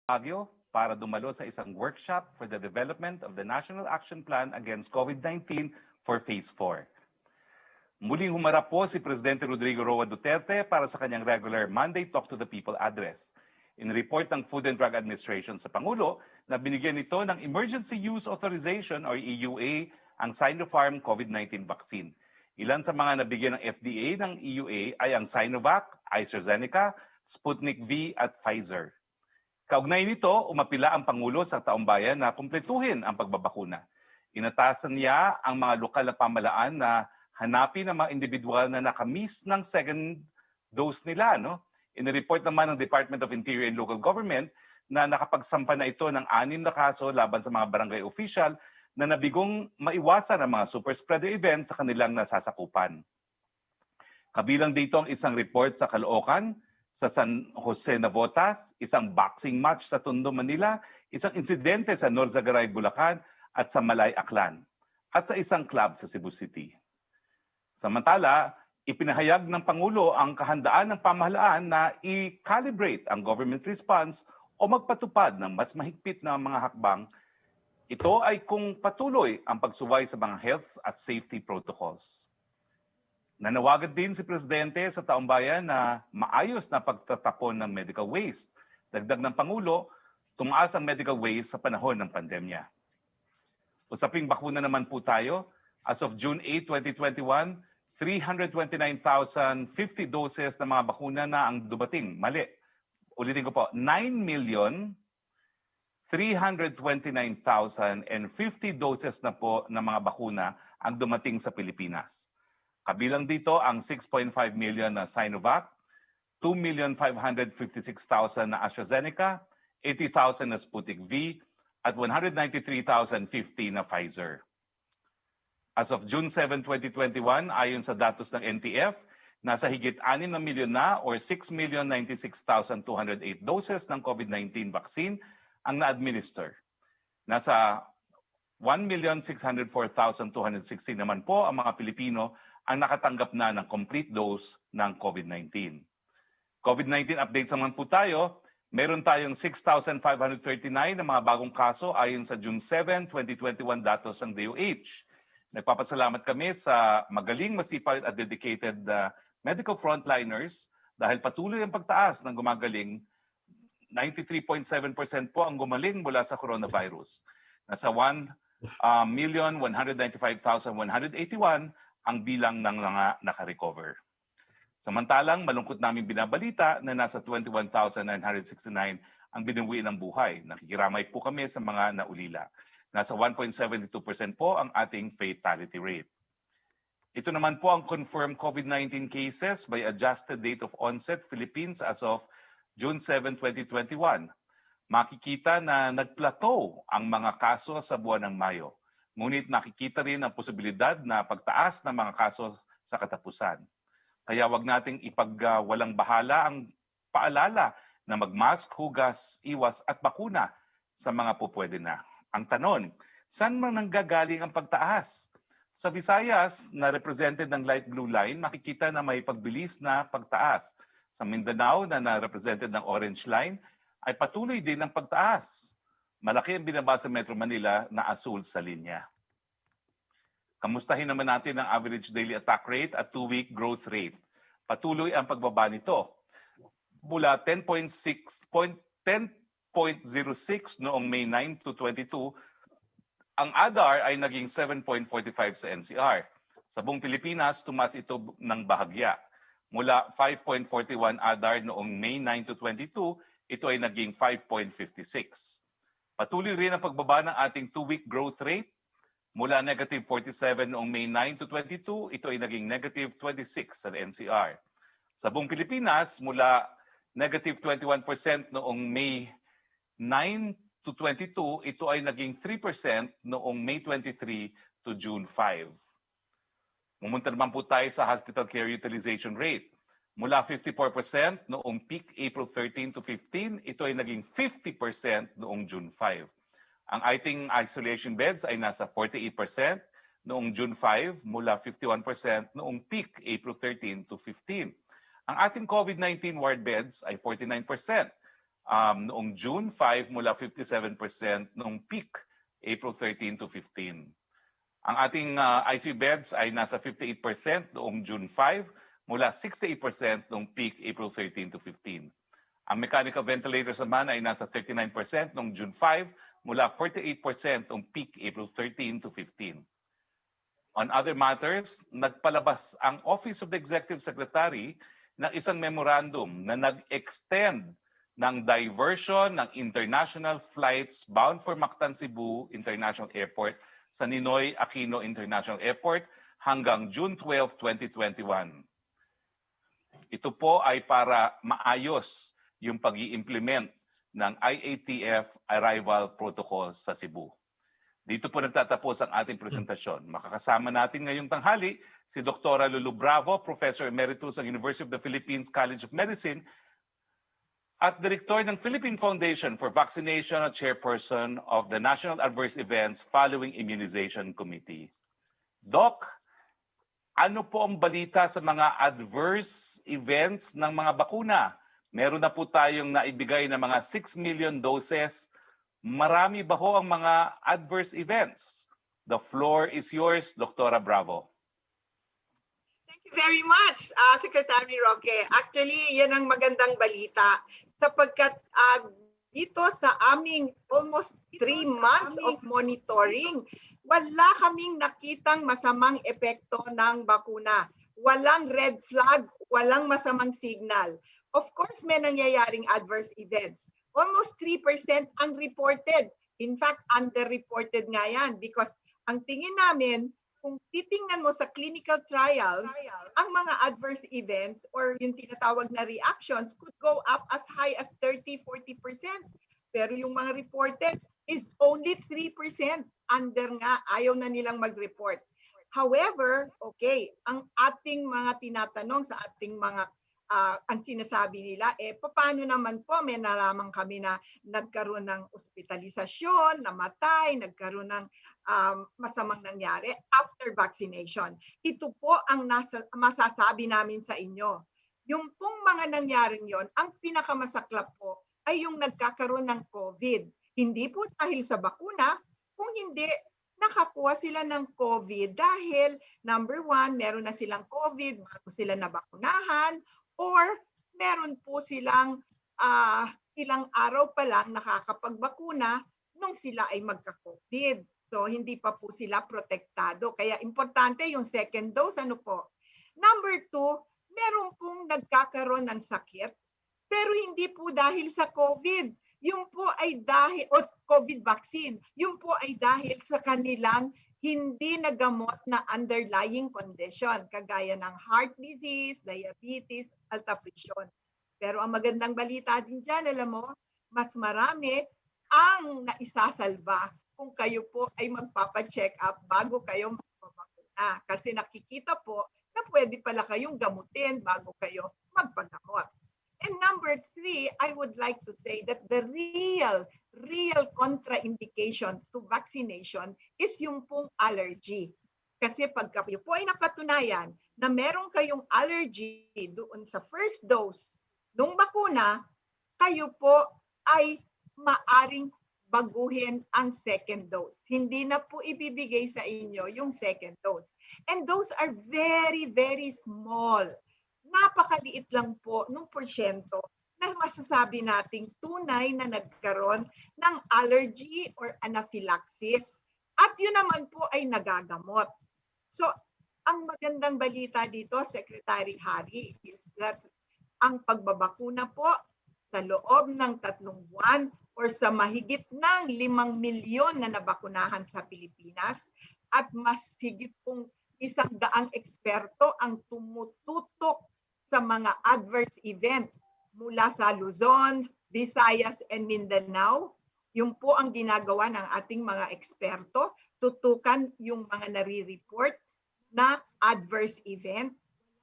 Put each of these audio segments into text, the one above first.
Baguio para dumalo sa isang workshop for the development of the National Action Plan against COVID-19 for Phase 4. Muling humarap po si Presidente Rodrigo Roa Duterte para sa kanyang regular Monday Talk to the People address. In report ng Food and Drug Administration sa Pangulo na binigyan nito ng Emergency Use Authorization or EUA ang Sinopharm COVID-19 vaccine. Ilan sa mga nabigyan ng FDA ng EUA ay ang Sinovac, AstraZeneca, Sputnik V at Pfizer. Kaugnay nito, umapila ang Pangulo sa taumbayan na kumpletuhin ang pagbabakuna. Inatasan niya ang mga lokal na pamahalaan na hanapin ang mga individual na nakamiss ng second dose nila. In-report naman ng Department of Interior and Local Government na nakapagsampa na ito ng 6 na kaso laban sa mga barangay official na nabigong maiwasan ang mga super spreader events sa kanilang nasasakupan. Kabilang dito ang isang report sa Caloocan, sa San Jose Navotas, isang boxing match sa Tondo, Manila, isang insidente sa Norzagaray, Bulacan at sa Malay, Aklan, at sa isang club sa Cebu City. Samantala, ipinahayag ng Pangulo ang kahandaan ng pamahalaan na i-calibrate ang government response o magpatupad ng mas mahigpit na mga hakbang. Ito ay kung patuloy ang pagsuway sa mga health at safety protocols. Nanawagan din si Presidente sa taumbayan na maayos na pagtatapon ng medical waste. Dagdag ng Pangulo, tumaas ang medical waste sa panahon ng pandemya. Usaping bakuna naman po tayo. As of June 8, 2021, 329,050 doses ng mga bakuna na ang dumating. Mali. Ulitin ko po, 9,329,050 doses na po ng mga bakuna ang dumating sa Pilipinas. Kabilang dito ang 6.5 million na Sinovac, 2,556,000 na AstraZeneca, 80,000 na Sputnik V, at 193,050 na Pfizer. As of June 7, 2021, ayon sa datos ng NTF, nasa higit 6 na milyon na or 6,096,208 doses ng COVID-19 vaccine ang na-administer. Nasa 1,604,260 naman po ang mga Pilipino ang nakatanggap na ng complete dose ng COVID-19. COVID-19 updates naman po tayo. Meron tayong 6,539 na mga bagong kaso ayon sa June 7, 2021 datos ng DOH. Nagpapasalamat kami sa magaling, masipag at dedicated medical frontliners dahil patuloy ang pagtaas ng gumagaling. 93.7% po ang gumaling mula sa coronavirus. Nasa 1,195,181 ang bilang ng mga nakarecover. Samantalang, malungkot namin binabalita na nasa 21,969 ang binuwi ng buhay. Nakikiramay po kami sa mga naulila. Nasa 1.72% po ang ating fatality rate. Ito naman po ang confirmed COVID-19 cases by adjusted date of onset Philippines as of June 7, 2021. Makikita na nagplateau ang mga kaso sa buwan ng Mayo. Ngunit nakikita rin ang posibilidad na pagtaas ng mga kaso sa katapusan. Kaya wag nating ipagwalang bahala ang paalala na magmask, hugas, iwas at bakuna sa mga pupwede na. Ang tanong, saan man nanggagaling ang pagtaas? Sa Visayas, na represented ng light blue line, makikita na may pagbilis na pagtaas. Sa Mindanao, na represented ng orange line, ay patuloy din ang pagtaas. Malaki ang binaba sa Metro Manila na asul sa linya. Kamustahin naman natin ang average daily attack rate at 2-week growth rate. Patuloy ang pagbaba nito. Mula 10.06 noong May 9 to 22, ang ADAR ay naging 7.45 sa NCR. Sa buong Pilipinas, tumaas ito ng bahagya. Mula 5.41 ADAR noong May 9 to 22, ito ay naging 5.56. Patuloy rin ang pagbaba ng ating 2-week growth rate. Mula negative 47 noong May 9 to 22, ito ay naging negative 26 sa NCR. Sa buong Pilipinas, mula negative 21% noong May 9 to 22, ito ay naging 3% noong May 23 to June 5. Mumunta naman po tayo sa hospital care utilization rate. Mula 54% noong peak April 13 to 15, ito ay naging 50% noong June 5. Ang ating isolation beds ay nasa 48% noong June 5 mula 51% noong peak April 13 to 15. Ang ating COVID-19 ward beds ay 49%. noong June 5 mula 57% noong peak April 13 to 15. Ang ating ICU beds ay nasa 58% noong June 5 mula 68% noong peak April 13 to 15. Ang mechanical ventilators naman ay nasa 39% noong June 5 mula 48% noong peak April 13 to 15. On other matters, nagpalabas ang Office of the Executive Secretary ng isang memorandum na nag-extend ng diversion ng international flights bound for Mactan, Cebu International Airport sa Ninoy Aquino International Airport hanggang June 12, 2021. Ito po ay para maayos yung pag-i-implement ng IATF arrival protocols sa Cebu. Dito po nagtatapos ang ating presentasyon. Makakasama natin ngayong tanghali si Dr. Lulu Bravo, Professor Emeritus ng University of the Philippines College of Medicine at Direktor ng Philippine Foundation for Vaccination at Chairperson of the National Adverse Events Following Immunization Committee. Doc, ano po ang balita sa mga adverse events ng mga bakuna? Meron na po tayong naibigay na mga 6 million doses. Marami ba ho ang mga adverse events? The floor is yours, Dr. Bravo. Thank you very much, Secretary Roque. Actually, yan ang magandang balita sapagkat dito sa aming almost 3 months of monitoring, wala kaming nakitang masamang epekto ng bakuna. Walang red flag, walang masamang signal. Of course, may nangyayaring adverse events. Almost 3% unreported. In fact, underreported nga yan because ang tingin namin, kung titingnan mo sa clinical trials, ang mga adverse events or yung tinatawag na reactions could go up as high as 30-40%. Pero yung mga reported is only 3%. Under nga, ayaw na nilang mag-report. However, okay, ang ating mga tinatanong sa ating mga ang sinasabi nila, paano naman po may nalaman kami na nagkaroon ng ospitalisasyon, namatay, nagkaroon ng masamang nangyari after vaccination. Ito po ang masasabi namin sa inyo. Yung pong mga nangyaring yon, ang pinakamasaklap po ay yung nagkakaroon ng COVID. Hindi po dahil sa bakuna, kung hindi, nakakuha sila ng COVID dahil number 1, meron na silang COVID bago sila nabakunahan, or meron po silang ilang araw pa lang nakakapagbakuna nung sila ay magka-COVID. So, hindi pa po sila protektado. Kaya importante yung second dose. Ano po? Number 2, meron pong nagkakaroon ng sakit, pero hindi po dahil sa COVID. Yung po ay dahil, o COVID vaccine, yung po ay dahil sa kanilang hindi nagamot na underlying condition, kagaya ng heart disease, diabetes, alta presyon. Pero ang magandang balita din dyan, alam mo, mas marami ang naisasalba kung kayo po ay magpapa-check up bago kayo magpapakuna. Kasi nakikita po na pwede pala kayong gamutin bago kayo magpagamot. And number 3, I would like to say that the real contraindication to vaccination is yung pong allergy. Kasi pag kayo po ay napatunayan na meron kayong allergy doon sa first dose ng bakuna, kayo po ay maaring baguhin ang second dose. Hindi na po ibibigay sa inyo yung second dose. And those are very, very small. Napakaliit lang po nung porsyento na masasabi nating tunay na nagkaroon ng allergy or anaphylaxis. At yun naman po ay nagagamot. So, ang magandang balita dito, Secretary Hari, is that ang pagbabakuna po sa loob ng 3 buwan or sa mahigit ng 5 milyon na nabakunahan sa Pilipinas at mas higit pong 100 eksperto ang tumututok sa mga adverse event mula sa Luzon, Visayas, and Mindanao. Yung po ang ginagawa ng ating mga eksperto, tutukan yung mga nare-report na adverse event.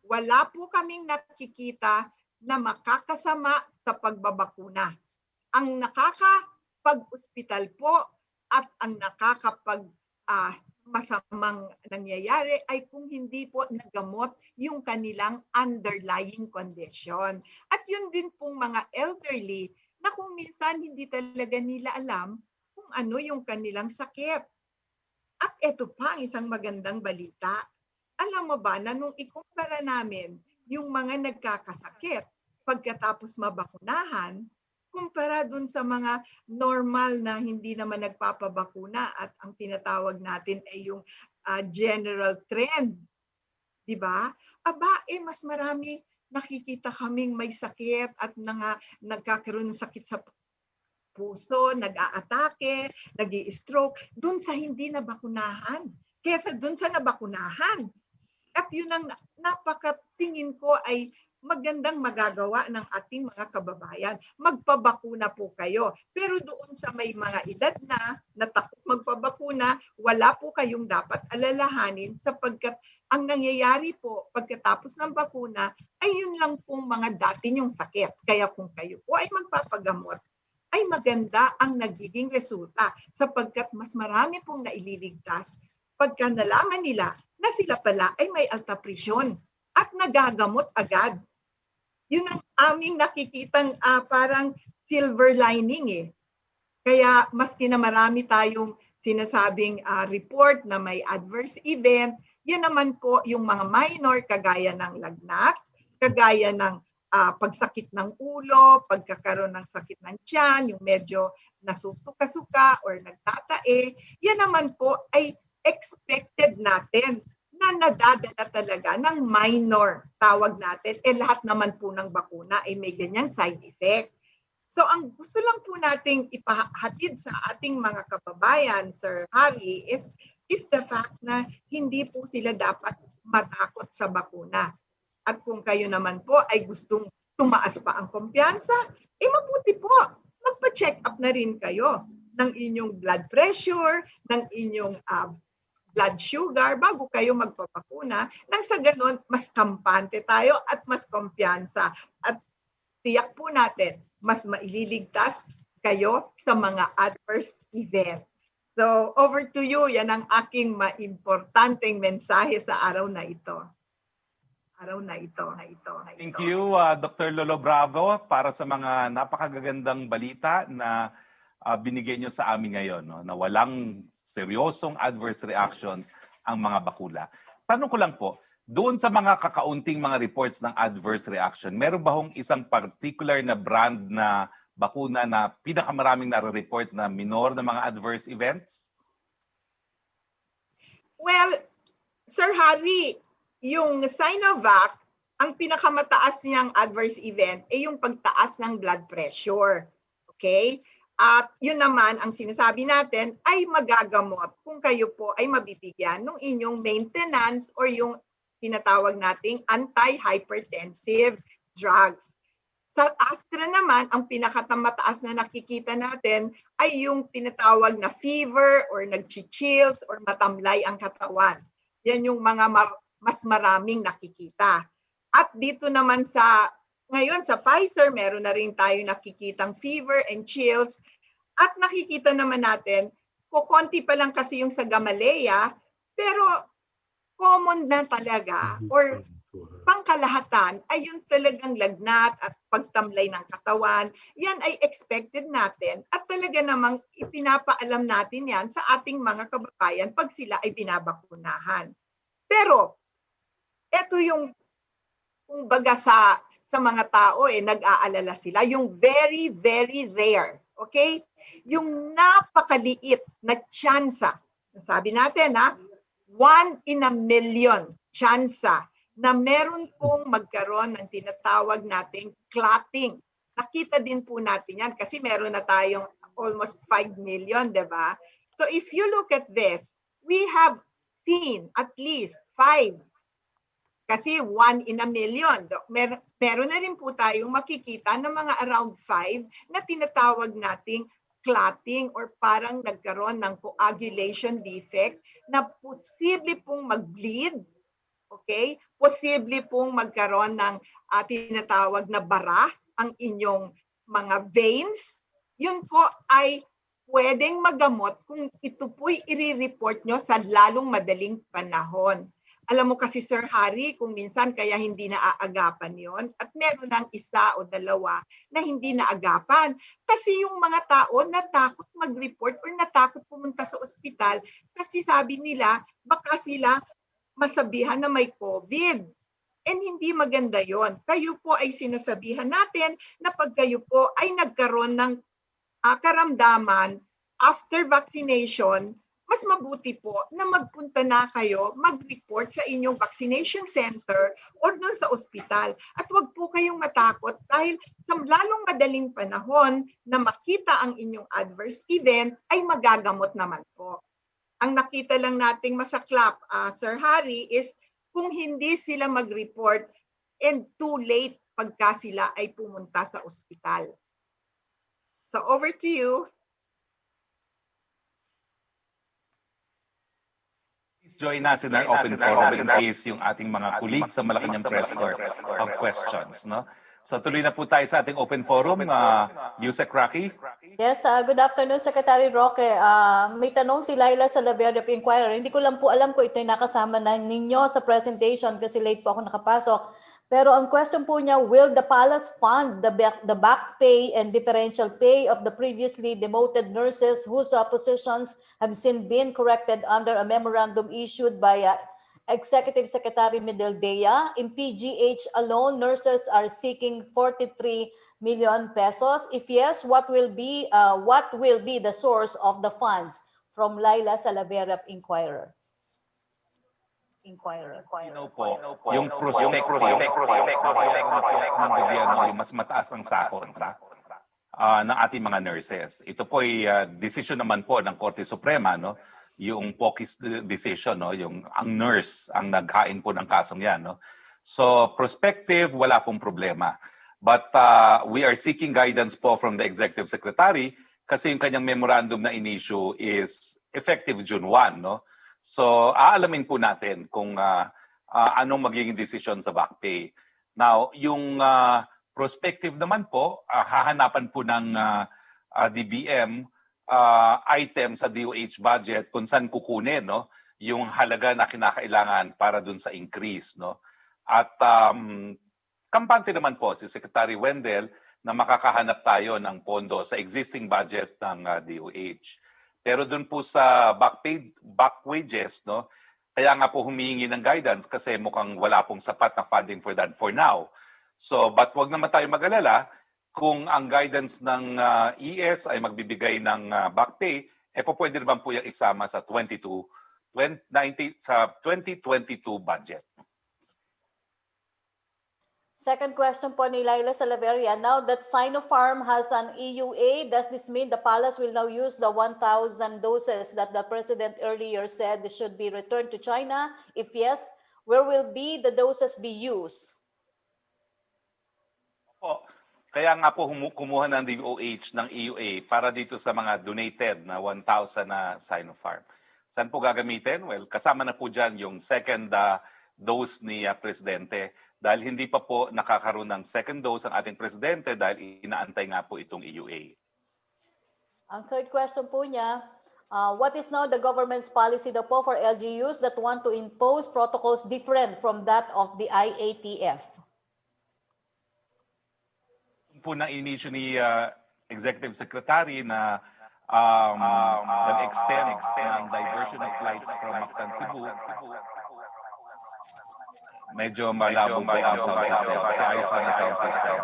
Wala po kaming nakikita na makakasama sa pagbabakuna. Ang nakakapag-ospital po at ang masamang nangyayari ay kung hindi po nagamot yung kanilang underlying condition. At yun din pong mga elderly na kung minsan hindi talaga nila alam kung ano yung kanilang sakit. At ito pa ang isang magandang balita. Alam mo ba na nung ikumpara namin yung mga nagkakasakit pagkatapos mabakunahan, kumpara dun sa mga normal na hindi naman nagpapabakuna at ang tinatawag natin ay yung general trend, di ba? Aba, mas marami nakikita kaming may sakit at nagkakaroon ng sakit sa puso, nag-aatake, nag-i-stroke, dun sa hindi nabakunahan, kesa dun sa nabakunahan. At yun ang napakatingin ko ay magandang magagawa ng ating mga kababayan. Magpabakuna po kayo. Pero doon sa may mga edad na takot magpabakuna, wala po kayong dapat alalahanin sapagkat ang nangyayari po pagkatapos ng bakuna ay yun lang pong mga dati niyong sakit. Kaya kung kayo po ay magpapagamot, ay maganda ang nagiging resulta sapagkat mas marami pong naililigtas pagka nalaman nila na sila pala ay may alta presyon at nagagamot agad. Yun ang aming nakikitang parang silver lining eh. Kaya maski na marami tayong sinasabing report na may adverse event, yan naman po yung mga minor kagaya ng lagnat, kagaya ng pagsakit ng ulo, pagkakaroon ng sakit ng tiyan, yung medyo nasusuka-suka or nagtatae, yan naman po ay expected natin na nadadala talaga ng minor, tawag natin. Lahat naman po ng bakuna ay may ganyang side effect. So ang gusto lang po nating ipahatid sa ating mga kababayan, Sir Harry, is the fact na hindi po sila dapat matakot sa bakuna. At kung kayo naman po ay gustong tumaas pa ang kumpiyansa, mabuti po, magpa-check up na rin kayo ng inyong blood pressure, ng inyong blood sugar bago kayo magpapakuna. Nang sa ganun, mas kampante tayo at mas kumpiyansa. At tiyak po natin, mas maililigtas kayo sa mga adverse event. So, over to you. Yan ang aking maimportanteng mensahe sa araw na ito. Thank you, Dr. Lolo Bravo, para sa mga napakagagandang balita na binigay nyo sa amin ngayon, no? Na walang seryosong adverse reactions ang mga bakula. Tanong ko lang po, doon sa mga kakaunting mga reports ng adverse reaction, meron ba hong isang particular na brand na bakuna na pinakamaraming nare-report na minor na mga adverse events? Well, Sir Harry, yung Sinovac, ang pinakamataas niyang adverse event ay yung pagtaas ng blood pressure. Okay? At yun naman, ang sinasabi natin ay magagamot kung kayo po ay mabibigyan ng inyong maintenance or yung tinatawag nating anti-hypertensive drugs. Sa Astra naman, ang pinakamataas na nakikita natin ay yung tinatawag na fever or nag-chills or matamlay ang katawan. Yan yung mga mas maraming nakikita. At dito naman ngayon sa Pfizer, meron na rin tayo nakikitang fever and chills. At nakikita naman natin, kukonti pa lang kasi yung sa Gamaleya, pero common na talaga or pangkalahatan ay yung talagang lagnat at pagtamlay ng katawan. Yan ay expected natin at talaga namang ipinapaalam natin yan sa ating mga kababayan pag sila ay binabakunahan. Pero, ito yung kumbaga sa mga tao nag-aalala sila, yung very, very rare, okay? Yung napakaliit na tsansa, sabi natin 1 in a million tsansa na meron pong magkaroon ng tinatawag nating clotting. Nakita din po natin yan kasi meron na tayong almost 5 million, di ba? So if you look at this, we have seen at least 5. Kasi 1 in a million. Meron na rin po tayong makikita ng mga around 5 na tinatawag nating clotting or parang nagkaroon ng coagulation defect na posible pong mag-bleed. Okay? Posible pong magkaroon ng tinatawag na bara ang inyong mga veins. Yun po ay pwedeng magamot kung ito po'y i-report nyo sa lalong madaling panahon. Alam mo kasi Sir Harry, kung minsan kaya hindi naaagapan yon at meron ng isa o dalawa na hindi naagapan. Kasi yung mga tao natakot mag-report or natakot pumunta sa ospital kasi sabi nila baka sila masabihan na may COVID. And hindi maganda yon. Kayo po ay sinasabihan natin na pag kayo po ay nagkaroon ng karamdaman after vaccination, mas mabuti po na magpunta na kayo, mag-report sa inyong vaccination center or doon sa ospital. At huwag po kayong matakot dahil sa lalong madaling panahon na makita ang inyong adverse event ay magagamot naman po. Ang nakita lang nating masaklap, Sir Harry, is kung hindi sila mag-report and too late pagka sila ay pumunta sa ospital. So over to you. Please join us in our open forum in case yung ating mga colleagues sa Malacanang Press Corps have questions. No? So tuloy na po tayo sa ating open forum. Yusek Roque. Yes, good afternoon, Secretary Roque. May tanong si Laila sa Laverde of Inquirer. Hindi ko lang po alam kung ito ay nakasama na ninyo sa presentation kasi late po ako nakapasok. Pero ang question po niya, will the palace fund the back pay and differential pay of the previously demoted nurses whose positions have since been corrected under a memorandum issued by Executive Secretary Medeldea? In PGH alone, nurses are seeking 43 million pesos. If yes, what will be the source of the funds? From Laila Salavera of Inquirer. Yung prospective ng gobyerno, yung mas mataas ng sahod ng ating mga nurses. Ito po ay decision naman po ng Korte Suprema, no? Yung POCIS decision, no? Yung ang nurse ang naghain po ng kasong yan, no? So prospective, wala pong problema. But we are seeking guidance po from the Executive Secretary kasi yung kanyang memorandum na in-issue is effective June 1, no? So, aalamin po natin kung anong magiging decision sa back pay. Now, yung prospective naman po, hahanapan po ng DBM item sa DOH budget kung saan kukunin, no, yung halaga na kinakailangan para dun sa increase, no. At kampante naman po si Secretary Wendell na makakahanap tayo ng pondo sa existing budget ng DOH. Pero doon po sa back wages, no, kaya nga po humihingi ng guidance kasi mukhang wala pong sapat na funding for that for now. So, but wag naman tayo mag-alala kung ang guidance ng ES ay magbibigay ng back pay, pwede naman po yung isama sa 2022 budget. Second question po ni Laila Salaveria. Now that Sinopharm has an EUA, does this mean the palace will now use the 1,000 doses that the President earlier said should be returned to China? If yes, where will the doses be used? Kaya nga po kumuha ng DOH ng EUA para dito sa mga donated na 1,000 na Sinopharm. Saan po gagamitin? Well, kasama na po dyan yung second dose ni Presidente dahil hindi pa po nakakaroon ng second dose ang ating Presidente dahil inaantay nga po itong EUA. Ang third question po niya, what is now the government's policy daw po for LGUs that want to impose protocols different from that of the IATF? Po na inisyu ni Executive Secretary na nag-extend ng diversion of flights from Mactan, Cebu. Medyo malabo po ang sound system. Ayos lang ang sound system.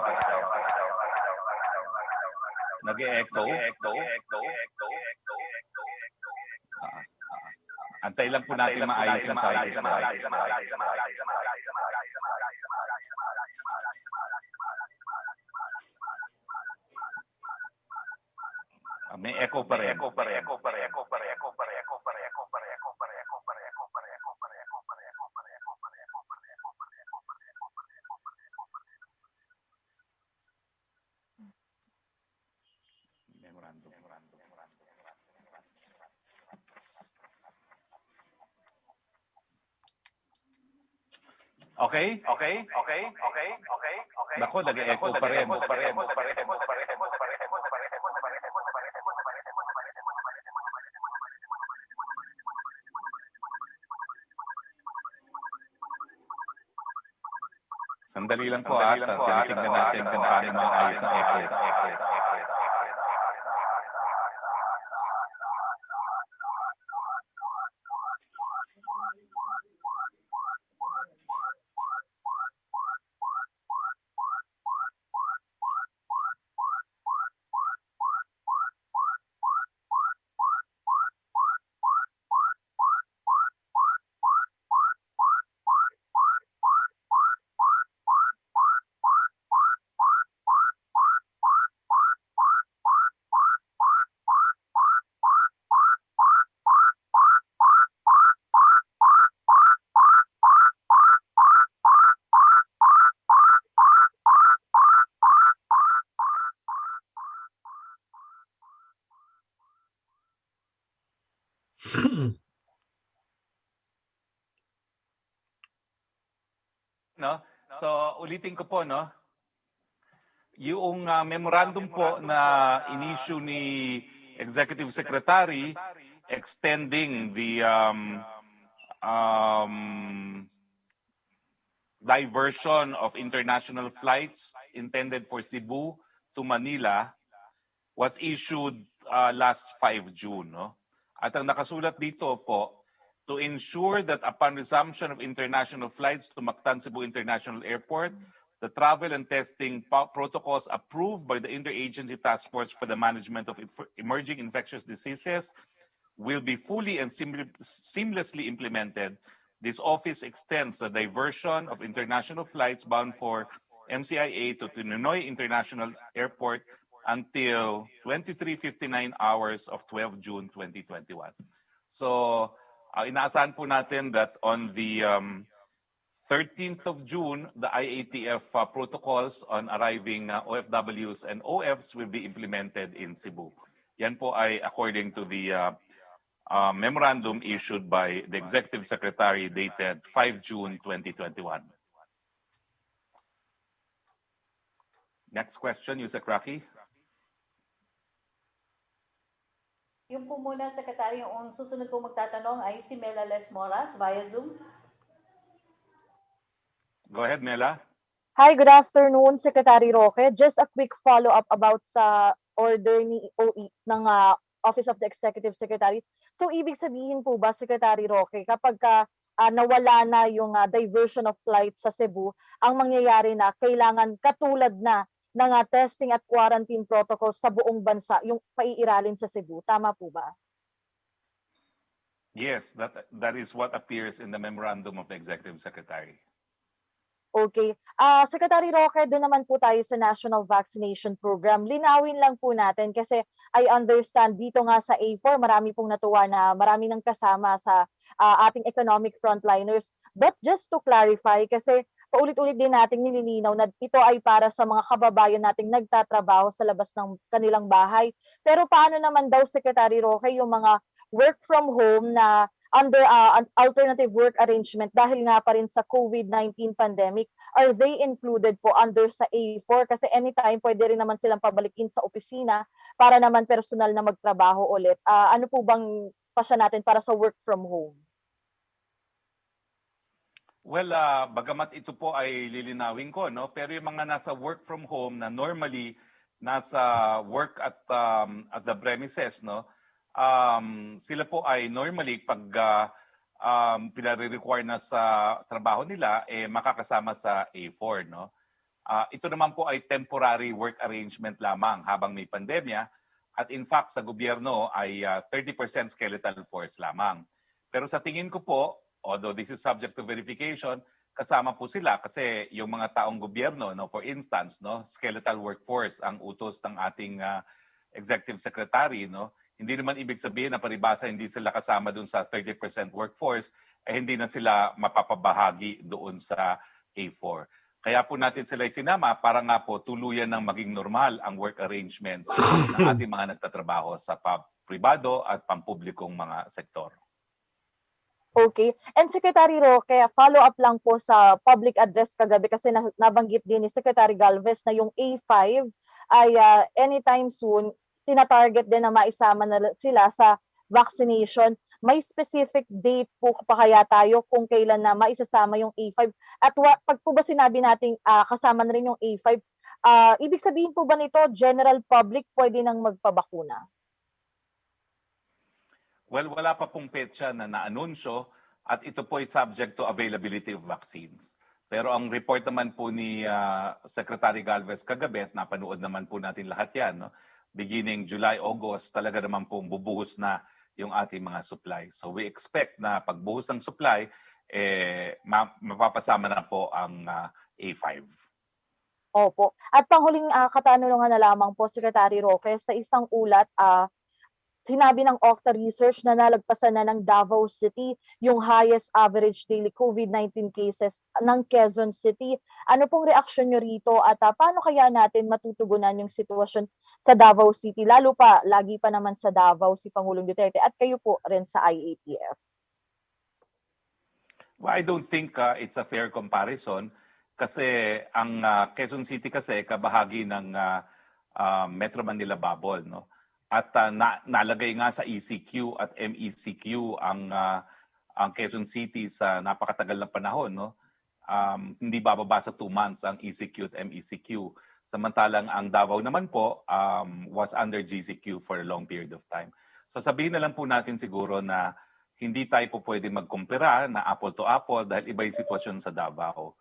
Nag-e-echo. Antay lang po natin maayos ang sound system. May echo pa rin. Okay? Nako, nag-echo pa rin. Sandali lang po at tinitignan natin kung paano maayos ang echo. No? So, ulitin ko po, no? Yung memorandum po na in-issue ni Executive Secretary extending the diversion of international flights intended for Cebu to Manila was issued last 5 June. No? At ang nakasulat dito po, to ensure that upon resumption of international flights to Mactan Cebu International Airport, the travel and testing protocols approved by the Interagency Task Force for the Management of Emerging Infectious Diseases will be fully and seamlessly implemented. This office extends the diversion of international flights bound for MCIA to Ninoy International Airport until 23:59 hours of 12 June 2021. So, inaasahan po natin that on the 13th of June, the IATF protocols on arriving OFWs and OFs will be implemented in Cebu. Yan po ay according to the memorandum issued by the Executive Secretary dated 5 June 2021. Next question, Yusek Roque. Yung po muna, Secretary, yung susunod po magtatanong ay si Mela Les Moras via Zoom. Go ahead, Mela. Hi, good afternoon, Secretary Roque. Just a quick follow-up about sa order ni OE ng Office of the Executive Secretary. So, ibig sabihin po ba, Secretary Roque, kapag nawala na yung diversion of flights sa Cebu, ang mangyayari na kailangan katulad na ng testing at quarantine protocols sa buong bansa, yung paiiralin sa Cebu. Tama po ba? Yes, that is what appears in the memorandum of the Executive Secretary. Okay. Secretary Roque, doon naman po tayo sa National Vaccination Program. Linawin lang po natin kasi I understand dito nga sa A4, marami pong natuwa na marami nang kasama sa ating economic frontliners. But just to clarify, kasi paulit-ulit din nating nililinaw na ito ay para sa mga kababayan nating nagtatrabaho sa labas ng kanilang bahay. Pero paano naman daw, Secretary Roque, yung mga work from home na under an alternative work arrangement dahil nga pa rin sa COVID-19 pandemic, are they included po under sa A4? Kasi anytime pwede rin naman silang pabalikin sa opisina para naman personal na magtrabaho ulit. Ano po bang pasya natin para sa work from home? Well, bagamat ito po ay lilinawin ko, no? Pero yung mga nasa work from home na normally nasa work at the premises, no? Sila po ay normally pag pinare-require na sa trabaho nila, makakasama sa A4. No? Ito naman po ay temporary work arrangement lamang habang may pandemya at in fact sa gobyerno ay 30% skeletal force lamang. Pero sa tingin ko po, although this is subject to verification, kasama po sila kasi yung mga taong gobyerno, no, for instance, no, skeletal workforce ang utos ng ating executive secretary, no. Hindi naman ibig sabihin na paribasa hindi sila kasama doon sa 30% workforce, hindi na sila mapapabahagi doon sa A4. Kaya po natin sila isinama para nga po tuluyan ng maging normal ang work arrangements ng ating mga nagtatrabaho sa pribado at pampublikong mga sektor. Okay. And Secretary Roque, follow-up lang po sa public address kagabi kasi nabanggit din ni Secretary Galvez na yung A5 ay anytime soon tinatarget din na maisama na sila sa vaccination. may specific date po pa kaya tayo kung kailan na maisasama yung A5? At pag po ba sinabi nating kasama na rin yung A5, ibig sabihin po ba nito general public pwede nang magpabakuna? Well, wala pa pong petsa na naanunsyo at ito po ay subject to availability of vaccines. Pero ang report naman po ni Secretary Galvez kagabi, napanood naman po natin lahat yan, no? Beginning July, August, talaga naman pong bubuhos na yung ating mga supply. So we expect na pagbuhos ng supply, mapapasama na po ang A5. Opo. At panghuling katanungan na lamang po, Secretary Roque, sa isang ulat, sinabi ng Octa Research na nalagpasan na ng Davao City yung highest average daily COVID-19 cases ng Quezon City. Ano pong reaksyon nyo rito at paano kaya natin matutugunan yung sitwasyon sa Davao City? Lalo pa, lagi pa naman sa Davao si Pangulong Duterte at kayo po rin sa IATF. Well, I don't think it's a fair comparison kasi ang Quezon City kasi kabahagi ng Metro Manila bubble, no? At nalagay nga sa ECQ at MECQ ang Quezon City sa napakatagal na panahon, no? Hindi bababa sa 2 months ang ECQ at MECQ. Samantalang ang Davao naman po was under GCQ for a long period of time. So sabihin na lang po natin siguro na hindi tayo po pwede magkumpara na apple to apple dahil iba yung sitwasyon sa Davao.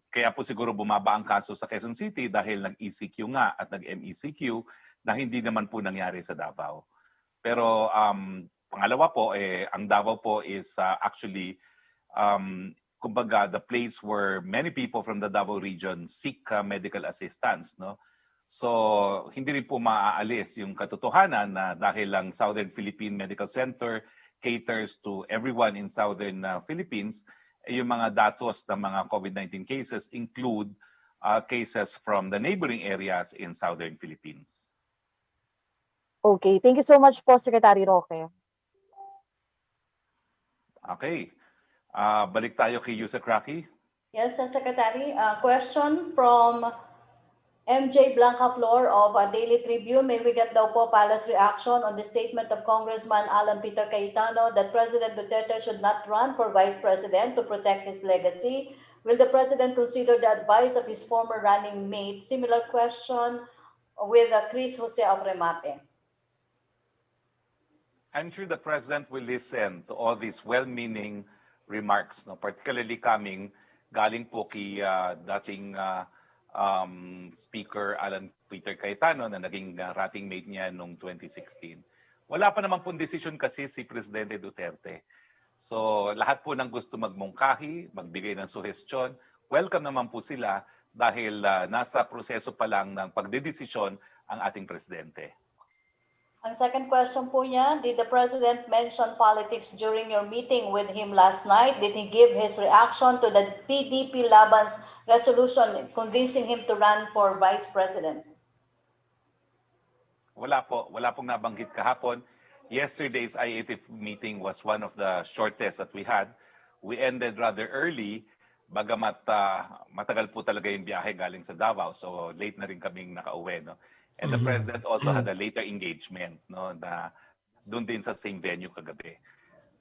Kaya po siguro bumaba ang kaso sa Quezon City dahil nag-ECQ nga at nag-MECQ na hindi naman po nangyari sa Davao. Pero pangalawa po, ang Davao po is actually, kumbaga, the place where many people from the Davao region seek medical assistance, no? So, hindi rin po maaalis yung katotohanan na dahil lang Southern Philippine Medical Center caters to everyone in Southern Philippines, yung mga datos ng mga COVID-19 cases include cases from the neighboring areas in Southern Philippines. Okay, thank you so much po, Secretary Roque. Okay. Balik tayo kay Yusek Roque. Yes, Secretary. Question from MJ Blanca Flor of Daily Tribune. May we get daw po Palace reaction on the statement of Congressman Alan Peter Cayetano that President Duterte should not run for Vice President to protect his legacy. Will the President consider the advice of his former running mate? Similar question with Chris Jose of Remate. I'm sure the President will listen to all these well-meaning remarks, no? Particularly galing po kay dating Speaker Alan Peter Cayetano na naging running mate niya noong 2016. Wala pa naman pong desisyon kasi si Presidente Duterte. So lahat po ng gusto magmungkahi, magbigay ng suhestyon, welcome naman po sila dahil nasa proseso pa lang ng pagdedesisyon ang ating Presidente. Ang second question po niya, did the President mention politics during your meeting with him last night? Did he give his reaction to the PDP Laban's resolution convincing him to run for Vice President? Wala pong nabanggit kahapon. Yesterday's IATF meeting was one of the shortest that we had. We ended rather early, bagamat matagal po talaga yung biyahe galing sa Davao, so late na rin kaming nakauwi, no? And the President also had a later engagement, no, na doon din sa same venue kagabi.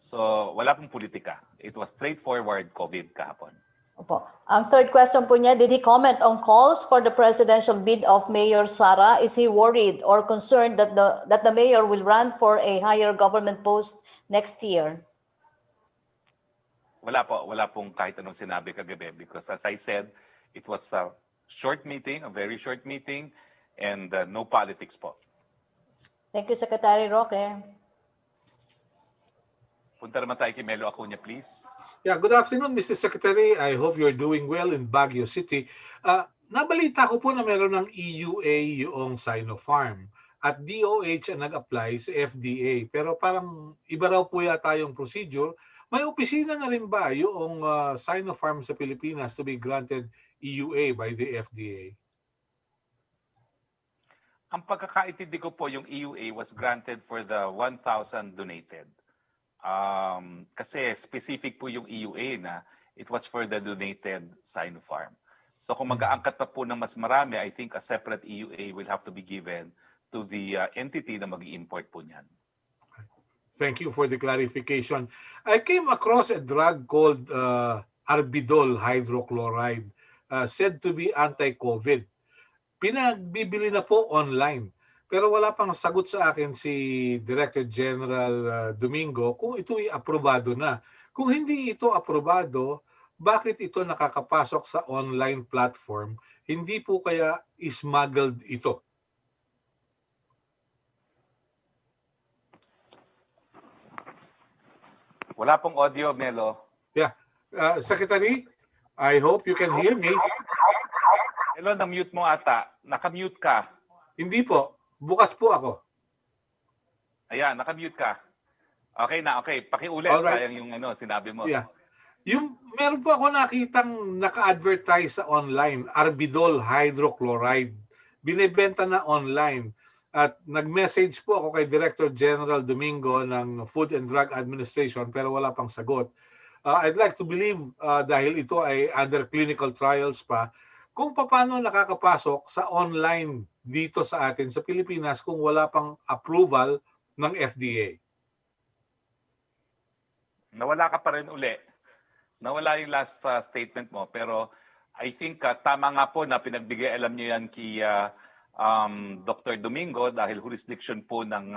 So wala pong politika. It was straightforward COVID kahapon. Opo. Ang third question po niya, did he comment on calls for the presidential bid of Mayor Sara? Is he worried or concerned that the mayor will run for a higher government post next year? Wala pong kahit anong sinabi kagabi because as I said, it was a short meeting, a very short meeting, and no politics po. Thank you, Secretary Roque. Punta naman tayo kay Melo Acuña, please. Yeah, good afternoon, Mr. Secretary. I hope you're doing well in Baguio City. Nabalita ko po na meron ng EUA yung Sinopharm at DOH ang nag-apply sa FDA. Pero parang iba raw po yata yung procedure. May opisina na rin ba yung Sinopharm sa Pilipinas to be granted EUA by the FDA? Ang pagkakaintindi ko po, yung EUA was granted for the 1,000 donated. Kasi specific po yung EUA na it was for the donated Sinopharm. So kung mag-aangkat pa po ng mas marami, I think a separate EUA will have to be given to the entity na mag-i-import po niyan. Thank you for the clarification. I came across a drug called Arbidol hydrochloride, said to be anti-COVID. Pinagbibili na po online. Pero wala pang sagot sa akin si Director General Domingo kung ito'y aprobado na. Kung hindi ito aprobado, bakit ito nakakapasok sa online platform? Hindi po kaya smuggled ito? Wala pong audio, Melo. Yeah. Secretary, I hope you can hear me. Melo, na-mute mo ata. Naka-mute ka. Hindi po. Bukas po ako. Ayan, naka-mute ka. Okay na, okay. Pakiulit. Alright. Sayang yung sinabi mo. Yeah. Meron po ako nakitang naka-advertise sa online, Arbidol hydrochloride. Binibenta na online. At nag-message po ako kay Director General Domingo ng Food and Drug Administration pero wala pang sagot. I'd like to believe dahil ito ay under clinical trials pa, kung paano nakakapasok sa online dito sa atin sa Pilipinas kung wala pang approval ng FDA. Nawala ka pa rin uli. Nawala yung last statement mo. Pero I think tama nga po na pinagbigay alam niyo yan kay Dr. Domingo dahil jurisdiction po ng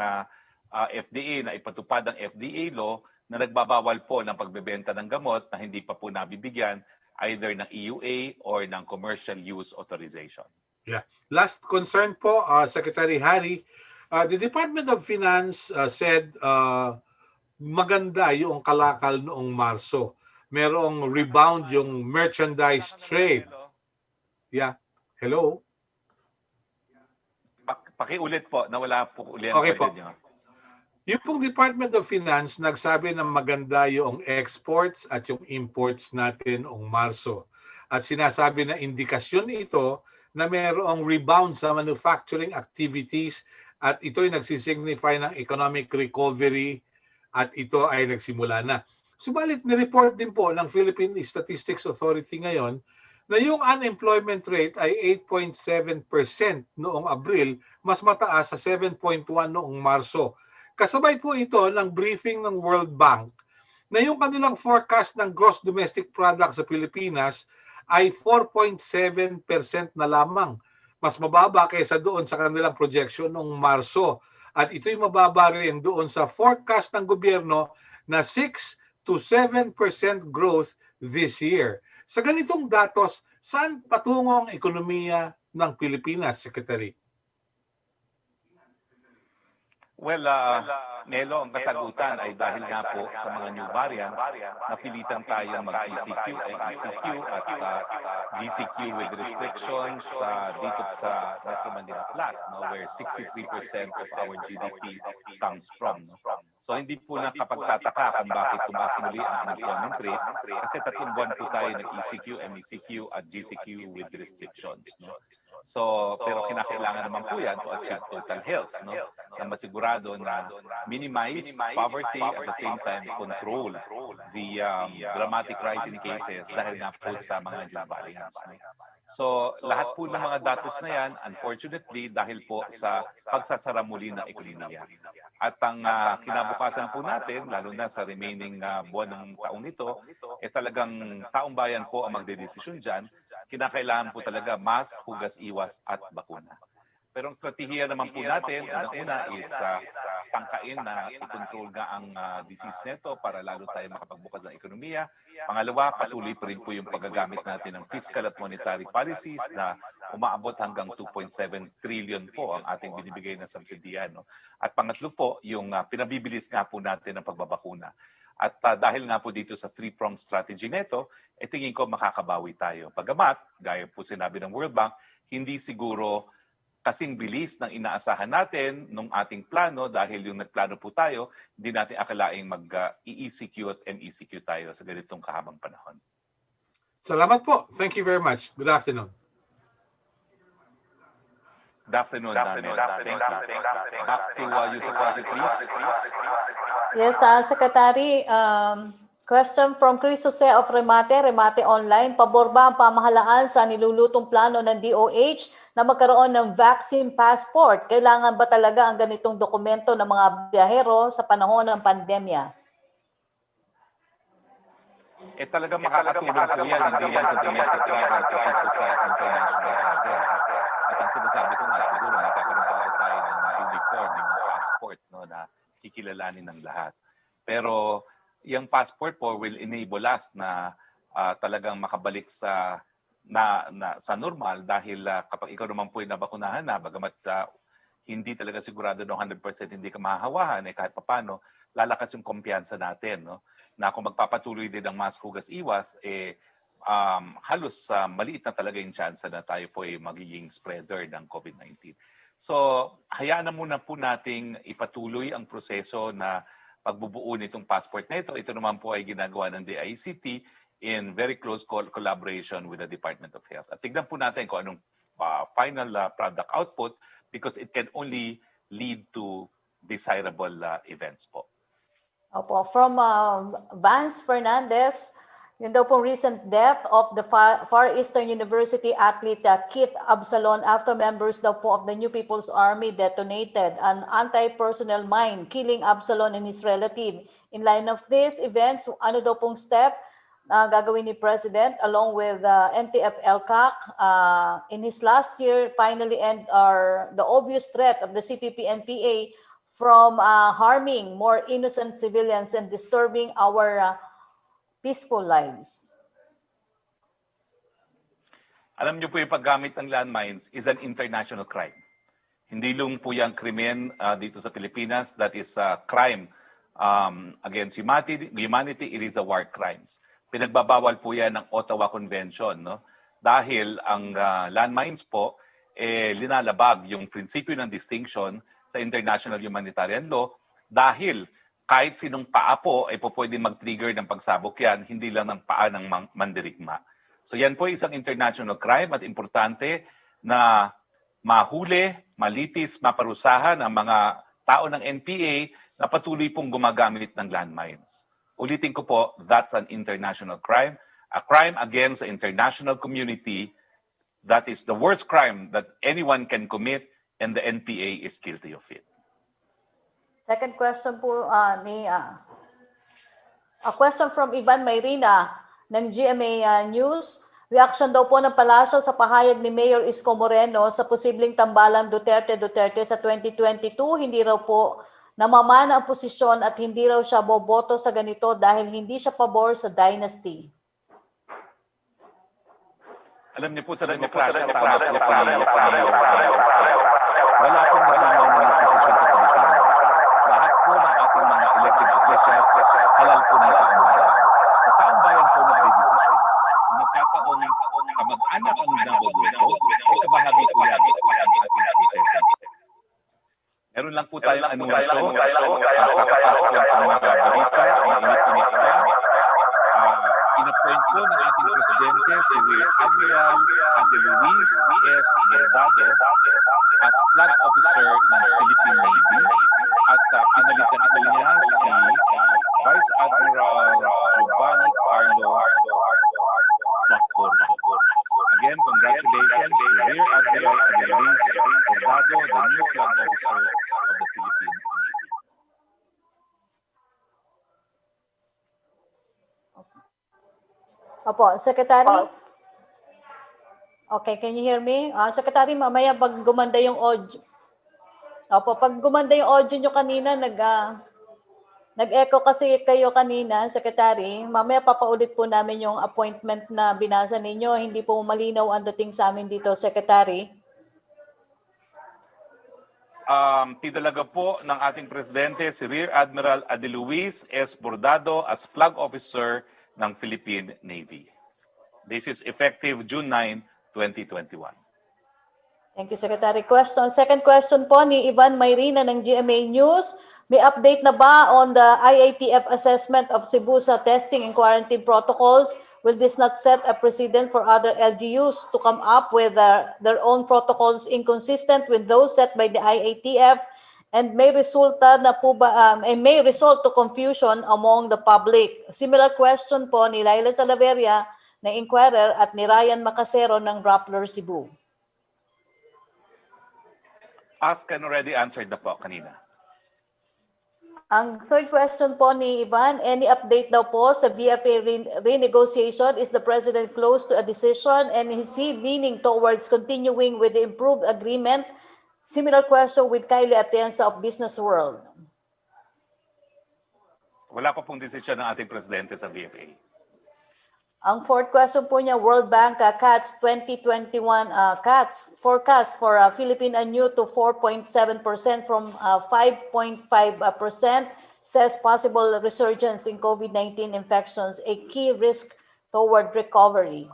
FDA na ipatupad ang FDA law na nagbabawal po ng pagbebenta ng gamot na hindi pa po nabibigyan either ng EUA or ng commercial use authorization. Yeah. Last concern po, Secretary Harry, the Department of Finance said maganda yung kalakal noong Marso. Merong rebound yung merchandise trade. Yeah. Hello? Pakiulit po, nawala po ulit. Okay po. Yung pong Department of Finance nagsabi na maganda yung exports at yung imports natin noong Marso. At sinasabi na indikasyon ito na mayroong rebound sa manufacturing activities at ito'y nagsisignify ng economic recovery at ito ay nagsimula na. Subalit ni-report din po ng Philippine Statistics Authority ngayon na yung unemployment rate ay 8.7% noong Abril, mas mataas sa 7.1 noong Marso. Kasabay po ito ng briefing ng World Bank na yung kanilang forecast ng gross domestic product sa Pilipinas ay 4.7% na lamang. Mas mababa kaysa doon sa kanilang projection noong Marso. At ito'y mababa rin doon sa forecast ng gobyerno na 6 to 7% growth this year. Sa ganitong datos, saan patungo ang ekonomiya ng Pilipinas, Secretary? Well, Melo, ang kasagutan ay dahil nga po sa mga new variants, napilitan tayong mag-ECQ, ECQ at GCQ with restrictions dito sa Metro Manila Plus, where 63% of our GDP comes from. So hindi po nakapagtataka kung bakit tumaas muli ang unemployment rate kasi 3 buwan po tayo nag-ECQ, MECQ at GCQ with restrictions. So, pero kinakailangan naman po yan to achieve total health, na masigurado na minimize poverty at the same time control the dramatic rise in cases dahil nga po sa mga new variants. So, lahat po ng mga datos na yan, unfortunately, dahil po sa pagsasara muli ng ekonomiya. At ang kinabukasan po natin, lalo na sa remaining buwan ng taong ito, talagang taong bayan po ang magdedesisyon dyan. Kinakailangan po talaga mask, hugas, iwas at bakuna. Pero ang strategiya naman po natin, unang-una is tangkain na i-control nga ang disease nito para lalo tayo makapagbukas ng ekonomiya. Pangalawa, patuloy pa rin po yung paggagamit natin ng fiscal at monetary policies na umaabot hanggang 2.7 trillion po ang ating binibigay na subsidiya. At pangatlo po, yung pinabibilis nga po natin ang pagbabakuna. At dahil nga po dito sa three-pronged strategy nito, tingin ko makakabawi tayo. Pagamat, gaya po sinabi ng World Bank, hindi siguro kasing bilis ng inaasahan natin nung ating plano dahil yung nagplano po tayo, hindi natin akalaing mag-ECQ at MECQ tayo sa ganitong kahabang panahon. Salamat po. Thank you very much. Good afternoon. Good afternoon, Daniel. Thank you. Back to you, Secretary, please. Yes, Secretary, Question from Chris Jose of Remate Online. Pabor ba ang pamahalaan sa nilulutong plano ng DOH na magkaroon ng vaccine passport? Kailangan ba talaga ang ganitong dokumento ng mga biyahero sa panahon ng pandemya? Talagang makakatulong po yan, hindi yan sa domestic travel, pati po sa international travel. At ang sinasabi ko nga, siguro magkakaroon talaga tayo ng uniform, yung passport, no, na kikilalanin ng lahat. Pero yung passport po will enable us na talagang makabalik sa normal dahil kapag ikaw naman po ay nabakunahan na, bagamat hindi talaga sigurado na 100% hindi ka mahahawahan, kahit papano, lalakas yung kumpiyansa natin, no? Na kung magpapatuloy din ang mask, hugas, iwas, halos maliit na talaga yung chance na tayo po ay magiging spreader ng COVID-19. So, hayaan na muna po nating ipatuloy ang proseso na pagbubuo nitong passport na ito. Ito naman po ay ginagawa ng DICT in very close collaboration with the Department of Health. At tignan po natin kung anong final product output because it can only lead to desirable events po. Opo, from Vance Fernandez, yun daw pong recent death of the Far Eastern University athlete Keith Absalon after members daw po of the New People's Army detonated an anti-personnel mine, killing Absalon and his relative. In line of these events, ano daw pong step gagawin ni President along with NTF-ELCAC in his last year finally end the obvious threat of the CPP-NPA from harming more innocent civilians and disturbing our peaceful lives. Alam niyo po yung paggamit ng landmines is an international crime. Hindi lang po yung krimen dito sa Pilipinas. That is a crime against humanity. It is a war crimes. Pinagbabawal po yan ng Ottawa Convention, no? Dahil ang landmines po linalabag yung prinsipyo ng distinction sa international humanitarian law dahil kahit sinong paa po ay po pwede mag-trigger ng pagsabog yan, hindi lang ng paa ng mandirigma. So yan po isang international crime at importante na mahuli, malitis, maparusahan ang mga tao ng NPA na patuloy pong gumagamit ng landmines. Ulitin ko po, that's an international crime, a crime against the international community. That is the worst crime that anyone can commit and the NPA is guilty of it. Second question po a question from Ivan Mayrina ng GMA News. Reaction daw po ng palasyo sa pahayag ni Mayor Isko Moreno sa posibleng tambalang Duterte sa 2022. Hindi raw po namamana ang posisyon at hindi raw siya boboto sa ganito dahil hindi siya pabor sa dynasty. Alam niyo po sa demokrasya, tama po wala pong namamana ng posisyon sa Pilipinas. Lahat po ng ating mga elected officials, halal po ng taong bayan. Sa taong bayan po nagdedesisyon. Kung nagkataon kamag-anak ang naboboto, ikabahagi po yan ang ating proseso. Meron lang po tayong anunsyo, kakapasok lang po mga balita, mainit-init pa. In-appoint po ng ating presidente si Admiral Adeluis S. Bordado as flag officer ng Philippine Navy at pinalitan po niya si Vice Admiral Giovanni Carlo Bacordo. Again, congratulations to Rear Admiral Adeluis Bordado, the new flag officer of the Philippine Navy. Opo, Secretary? Okay, can you hear me? Secretary, mamaya pag gumanda yung audio. Opo, pag gumanda yung audio nyo kanina, nag-echo kasi kayo kanina, Secretary. Mamaya papaulit po namin yung appointment na binasa ninyo. Hindi po malinaw ang dating sa amin dito, Secretary. Tidalaga po ng ating presidente si Rear Admiral Adeluis S. Bordado as flag officer ng Philippine Navy. This is effective June 9, 2021. Thank you, Secretary. Second question po ni Ivan Mayrina ng GMA News. May update na ba on the IATF assessment of Cebu sa testing and quarantine protocols? Will this not set a precedent for other LGUs to come up with their own protocols inconsistent with those set by the IATF? and may result to confusion among the public. Similar question po ni Laila Salaveria na Inquirer at ni Ryan Macasero ng Rappler Cebu. Ask and already answered na po kanina. Ang third question po ni Ivan, any update daw po sa VFA renegotiation? Is the President close to a decision and is he leaning towards continuing with the improved agreement? Similar question with Kylie Atienza of Business World. Wala pa pong desisyon ng ating Presidente sa VFA. Ang fourth question po niya, World Bank cuts 2021 cuts forecast for Philippine annual to 4.7% from 5.5%, says possible resurgence in COVID-19 infections a key risk toward recovery.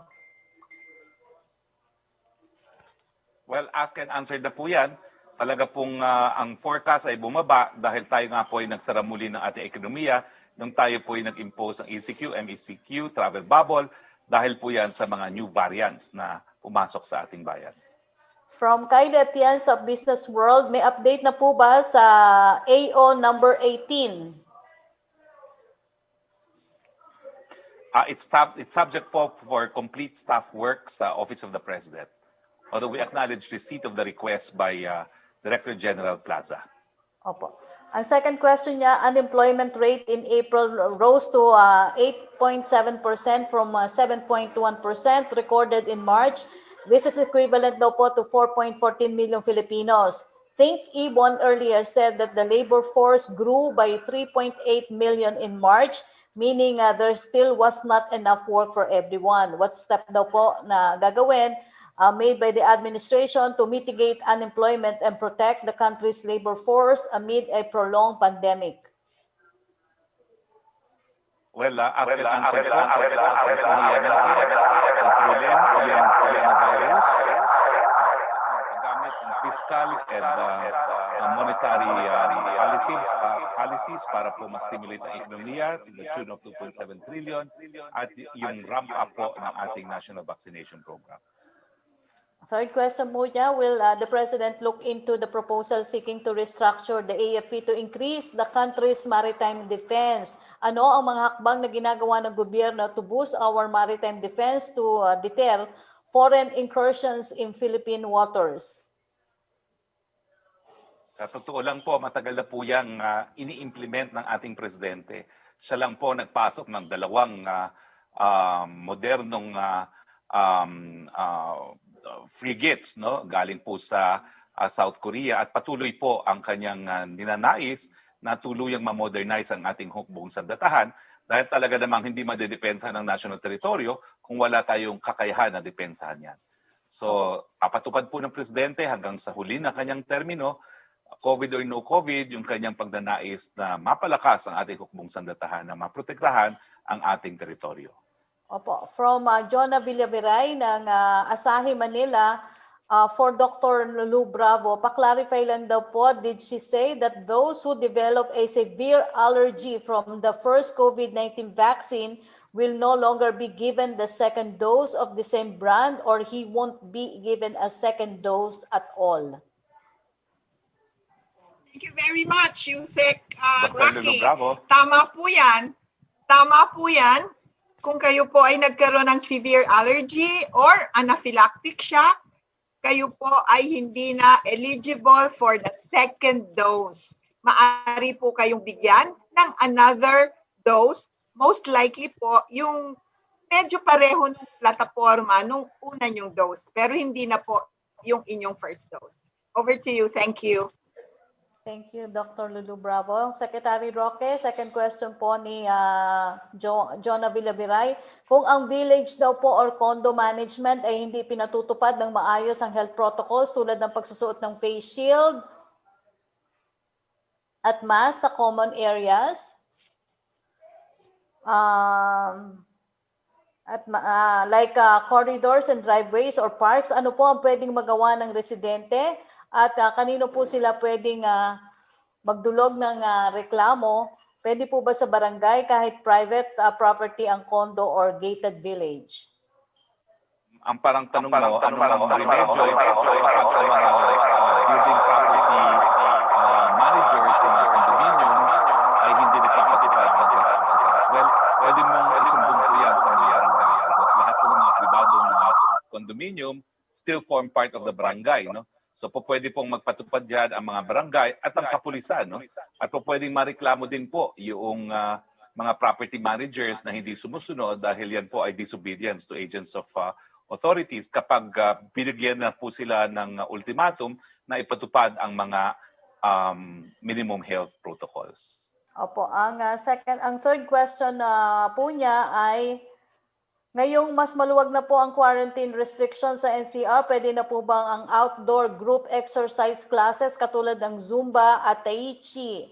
Well, ask and answer na po yan. Talaga pong ang forecast ay bumaba dahil tayo nga po ay nagsara muli ng ating ekonomiya nung tayo po ay nag-impose ng ECQ, MECQ, travel bubble, dahil po yan sa mga new variants na pumasok sa ating bayan. From Kylie Atienza of Business World, may update na po ba sa AO number 18? It's subject po for complete staff work sa Office of the President. Although we acknowledge receipt of the request by Director General Plaza. Opo. Ang second question niya, unemployment rate in April rose to 8.7% from 7.1% recorded in March. This is equivalent daw po to 4.14 million Filipinos. Think Ibon earlier said that the labor force grew by 3.8 million in March, meaning there still was not enough work for everyone. What step daw po na gagawin made by the administration to mitigate unemployment and protect the country's labor force amid a prolonged pandemic? Well, ask and answer po. Kontrolin yung coronavirus, paggamit ng fiscal and monetary policies para po ma-stimulate ang ekonomiya in the tune of 2.7 trillion at yung ramp up po ng ating national vaccination program. Third question po niya, will the President look into the proposal seeking to restructure the AFP to increase the country's maritime defense? Ano ang mga hakbang na ginagawa ng gobyerno to boost our maritime defense to deter foreign incursions in Philippine waters? Sa totoo lang po, matagal na po yung ini-implement ng ating Presidente. Siya lang po nagpasok ng dalawang modernong frigates, no, galing po sa South Korea, at patuloy po ang kanyang ninanais na tuluyang ma-modernize ang ating hukbong sandatahan dahil talaga namang hindi madedepensa ng national teritoryo kung wala tayong kakayahan na depensahan yan. So, papatupad po ng Presidente hanggang sa huli ng kanyang termino, COVID or no COVID, yung kanyang pagnanais na mapalakas ang ating hukbong sandatahan na maprotektahan ang ating teritoryo. Opo. From Jonah Villaveray ng Asahi, Manila, for Dr. Lulu Bravo, pa-clarify lang daw po, did she say that those who develop a severe allergy from the first COVID-19 vaccine will no longer be given the second dose of the same brand, or he won't be given a second dose at all? Thank you very much, Yusek Dr. Lulu Roque. Bravo. Tama po yan. Tama po yan. Kung kayo po ay nagkaroon ng severe allergy or anaphylactic shock, kayo po ay hindi na eligible for the second dose. Maaari po kayong bigyan ng another dose. Most likely po yung medyo pareho ng plataforma nung una nyong dose, pero hindi na po yung inyong first dose. Over to you. Thank you. Thank you, Dr. Lulu Bravo. Secretary Roque, second question po ni Jonah Villaviray. Kung ang village daw po or condo management ay hindi pinatutupad ng maayos ang health protocols tulad ng pagsusuot ng face shield at mask sa common areas, like corridors and driveways or parks, ano po ang pwedeng magawa ng residente? At kanino po sila pwedeng magdulog ng reklamo? Pwede po ba sa barangay kahit private property ang condo or gated village? Ang parang tanong mo, ano ang remedyo kapag ang building property condominium still form part of the barangay, no? So po pwede pong magpatupad diyan ang mga barangay at ang kapulisan, no? At po pwedeng mareklamo din po yung mga property managers na hindi sumusunod dahil yan po ay disobedience to agents of authorities kapag binigyan na po sila ng ultimatum na ipatupad ang mga minimum health protocols. Opo, ang third question po niya ay ngayong mas maluwag na po ang quarantine restrictions sa NCR, pwede na po bang ang outdoor group exercise classes katulad ng Zumba at Tai Chi?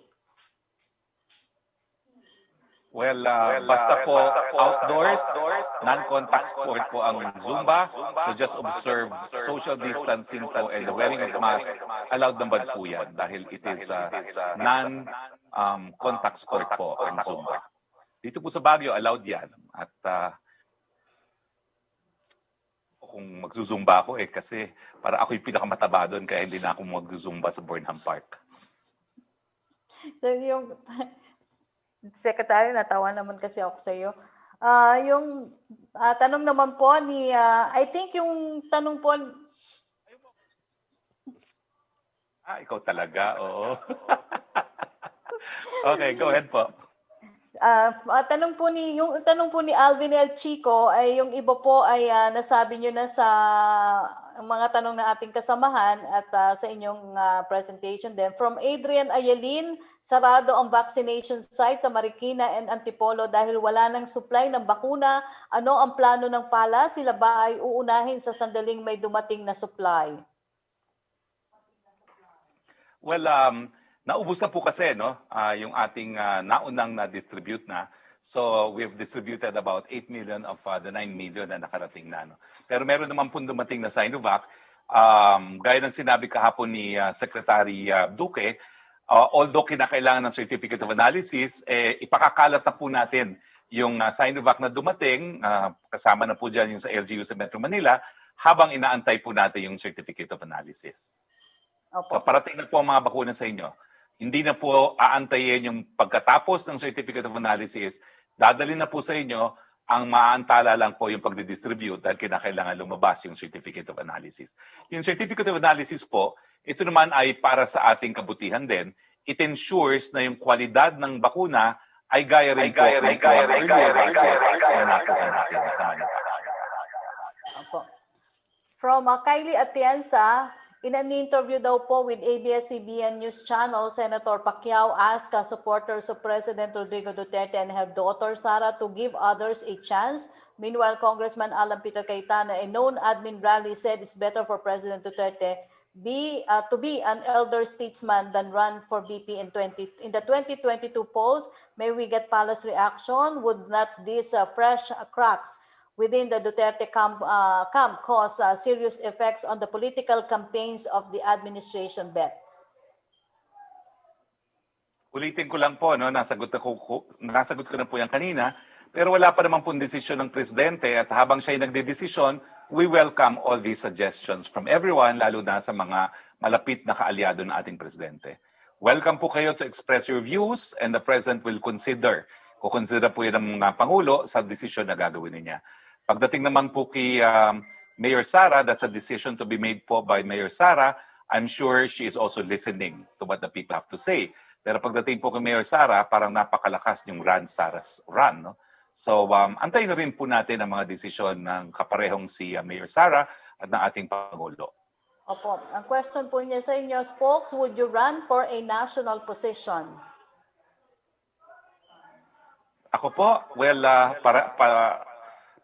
Well, basta po outdoors, non-contact sport po ang Zumba. So just observe social distancing po and the wearing of mask. Allowed naman po yan dahil it is non-contact sport po ang Zumba. Dito po sa Baguio, allowed yan. At kung magzuzumba ako kasi para ako yung pinakamataba doon kaya hindi na ako magzuzumba sa Burnham Park. So, yung Secretary, natawa naman kasi ako sa iyo. Yung tanong naman po ni, I think yung tanong po... Ikaw talaga, oo. Okay, go ahead po. Tanong po ni Alvin El Chico ay yung iba po ay nasabi nyo na sa mga tanong ng ating kasamahan at sa inyong presentation din. From Adrian Ayalin, sarado ang vaccination site sa Marikina and Antipolo dahil wala nang supply ng bakuna. Ano ang plano ng pala? Sila ba ay uunahin sa sandaling may dumating na supply? Well, naubos na po kasi yung ating naunang na-distribute na. So we've distributed about 8 million of the 9 million na nakarating na. Pero meron naman po dumating na Sinovac. Gaya ng sinabi kahapon ni Secretary Duque, although kinakailangan ng Certificate of Analysis, ipakakalat na po natin yung Sinovac na dumating, kasama na po dyan yung sa LGU sa Metro Manila, habang inaantay po natin yung Certificate of Analysis. Opo. So parating na po ang mga bakuna sa inyo. Hindi na po aantayin yung pagkatapos ng Certificate of Analysis, dadalhin na po sa inyo, ang maaantala lang po yung pagdidistribute dahil kinakailangan lumabas yung Certificate of Analysis. Yung Certificate of Analysis po, ito naman ay para sa ating kabutihan din. It ensures na yung kwalidad ng bakuna ay gaya rin po ng earlier batches na nakuha natin sa manufacturer. Opo. From Kylie Atienza, in an interview daw po with ABS-CBN News Channel, Senator Pacquiao asked supporters of President Rodrigo Duterte and her daughter Sara to give others a chance. Meanwhile, Congressman Alan Peter Cayetano, a known admin rally, said it's better for President Duterte to be an elder statesman than run for VP in the 2022 polls. May we get Palace reaction? Would not these fresh cracks within the Duterte camp cause serious effects on the political campaigns of the administration bets? Ulitin ko lang po, nasagot ko na po yan kanina, pero wala pa naman po desisyon ng Presidente at habang siya ay nagdedesisyon, we welcome all these suggestions from everyone, lalo na sa mga malapit na kaalyado ng ating Presidente. Welcome po kayo to express your views and the President will consider po yan ng mga Pangulo sa desisyon na gagawin niya. Pagdating naman po kay Mayor Sara, that's a decision to be made po by Mayor Sara. I'm sure she is also listening to what the people have to say. Pero pagdating po kay Mayor Sara, parang napakalakas yung Sara's run. No? So antayin na rin po natin ang mga desisyon ng kaparehong si Mayor Sara at ng ating Pangulo. Opo. Ang question po niya sa inyo, Spokes, would you run for a national position? Ako po, well,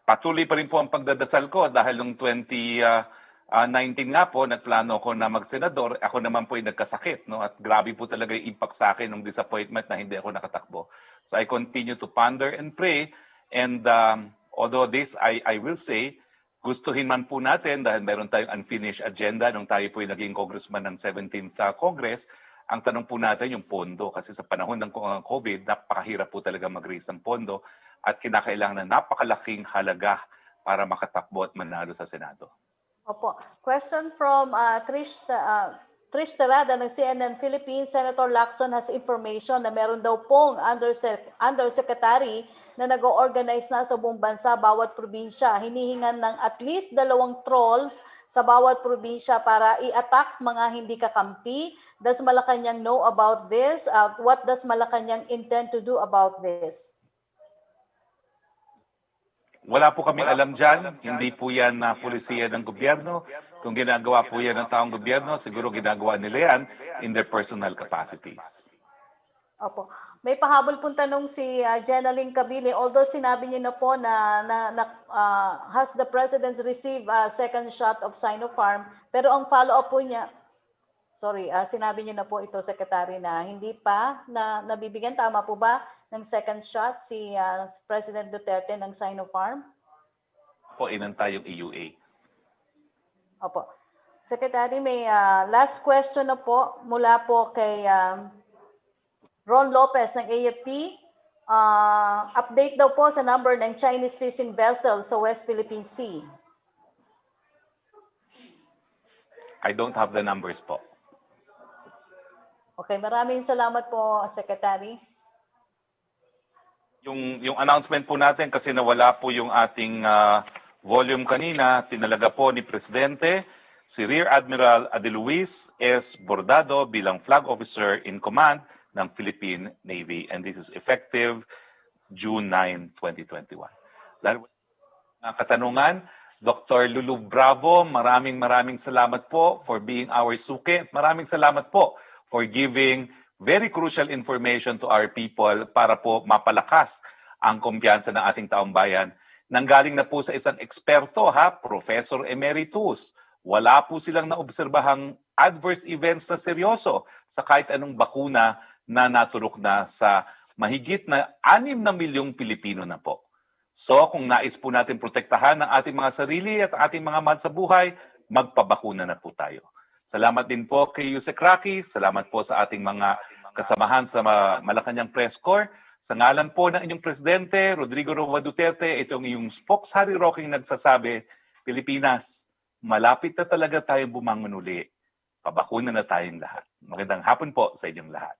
patuloy pa rin po ang pagdadasal ko dahil noong 2019 nga po, nagplano ko na magsenador. Ako naman po ay nagkasakit. No? At grabe po talaga yung impact sa akin ng disappointment na hindi ako nakatakbo. So I continue to ponder and pray. And although this, I will say, gustuhin man po natin dahil meron tayong unfinished agenda nung tayo po ay naging congressman ng 17th Congress. Ang tanong po natin yung pondo kasi sa panahon ng COVID, napakahirap po talaga mag-raise ng pondo at kinakailangan na napakalaking halaga para makatakbo at manalo sa Senado. Opo. Question from Trish Terada ng CNN Philippines, Senator Lacson has information na meron daw pong undersecretary na nag-organize na sa buong bansa, bawat probinsya. Hinihingan ng at least 2 trolls sa bawat probinsya para i-attack mga hindi kakampi. Does Malacanang know about this? What does Malacanang intend to do about this? Wala po kaming alam dyan. Hindi po yan na pulisiya ng gobyerno. Kung ginagawa po yan ng taong gobyerno, siguro ginagawa nila yan in their personal capacities. Opo. May pahabol pong tanong si Jenaline Cabili. Although sinabi niyo na po na has the President received a second shot of Sinopharm, pero ang follow-up po niya, sinabi niyo na po ito, Secretary, na hindi pa na nabibigyan, tama po ba, ng second shot si President Duterte ng Sinopharm? Po, inantay yung EUA. Opo. Secretary, may last question na po mula po kay Ron Lopez ng AFP. Update daw po sa number ng Chinese fishing vessels sa West Philippine Sea. I don't have the numbers po. Okay, maraming salamat po, Secretary. Yung announcement po natin, kasi nawala po yung ating volume kanina, tinalaga po ni Presidente si Rear Admiral Adeluis S. Bordado bilang Flag Officer in Command ng Philippine Navy. And this is effective June 9, 2021. Dahil katanungan, Dr. Lulu Bravo, maraming salamat po for being our suki. Maraming salamat po for giving very crucial information to our people para po mapalakas ang kumpiyansa ng ating taong bayan. Nanggaling na po sa isang eksperto, Professor Emeritus. Wala po silang naobserbahang adverse events na seryoso sa kahit anong bakuna na naturok na sa mahigit na 6 na milyong Pilipino na po. So kung nais po natin protektahan ang ating mga sarili at ating mga mahal sa buhay, magpabakuna na po tayo. Salamat din po kay Yusek Roque. Salamat po sa ating mga kasamahan sa Malacanang Press Corps. Sa ngalan po ng inyong Presidente, Rodrigo Roa Duterte, itong iyong spokes Harry Roque nagsasabi, Pilipinas, malapit na talaga tayong bumangon uli. Pabakuna na tayong lahat. Magandang hapon po sa inyong lahat.